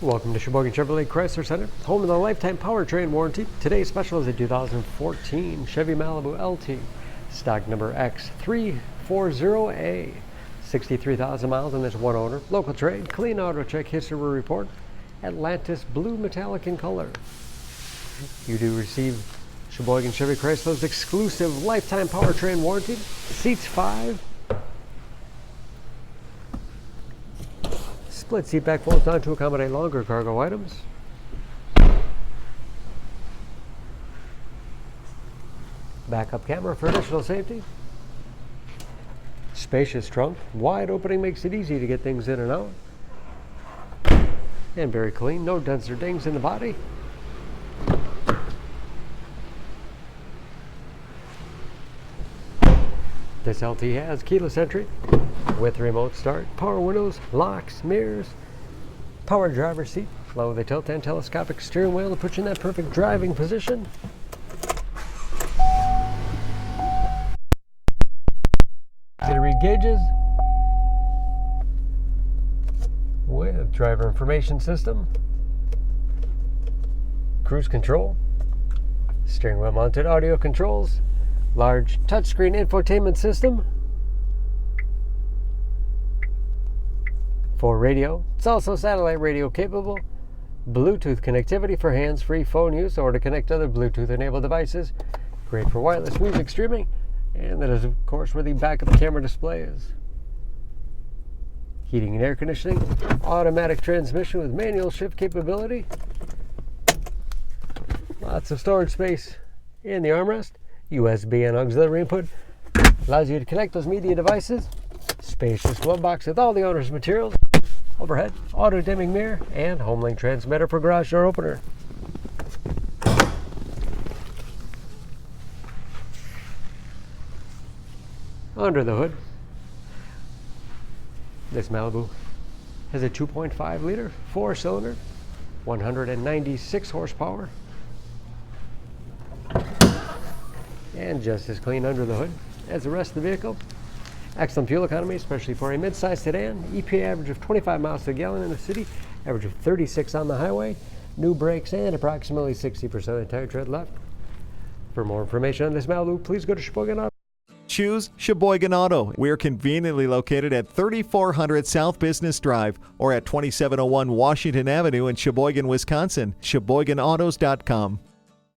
Welcome to Sheboygan Chevrolet Chrysler Center, home of the lifetime powertrain warranty. Today's special is a 2014 Chevy Malibu LT, stock number X340A, 63,000 miles, and there's one owner. Local trade, clean auto check history report, Atlantis blue metallic in color. You do receive Sheboygan Chevy Chrysler's exclusive lifetime powertrain warranty. Seats 5. Split seat back folds down to accommodate longer cargo items. Backup camera for additional safety. Spacious trunk. Wide opening makes it easy to get things in and out. And very clean. No dents or dings in the body. This LT has keyless entry with remote start, power windows, locks, mirrors, power driver's seat, along with a tilt and telescopic steering wheel to put you in that perfect driving position. Easy to read gauges with driver information system, cruise control, steering wheel mounted audio controls, large touchscreen infotainment system, for radio. It's also satellite radio capable, Bluetooth connectivity for hands-free phone use or to connect other Bluetooth-enabled devices. Great for wireless music streaming, and that is, of course, where the back of the camera display is. Heating and air conditioning, automatic transmission with manual shift capability, lots of storage space in the armrest. USB and auxiliary input allows you to connect those media devices. Spacious glove box with all the owner's materials. Overhead, auto dimming mirror, and HomeLink transmitter for garage door opener. Under the hood, this Malibu has a 2.5 liter 4-cylinder, 196 horsepower. And just as clean under the hood as the rest of the vehicle. Excellent fuel economy, especially for a mid-size sedan. EPA average of 25 miles per gallon in the city, average of 36 on the highway. New brakes and approximately 60% of the tire tread left. For more information on this Malibu, please go to Sheboygan Auto. Choose Sheboygan Auto. We're conveniently located at 3400 South Business Drive or at 2701 Washington Avenue in Sheboygan, Wisconsin. SheboyganAutos.com.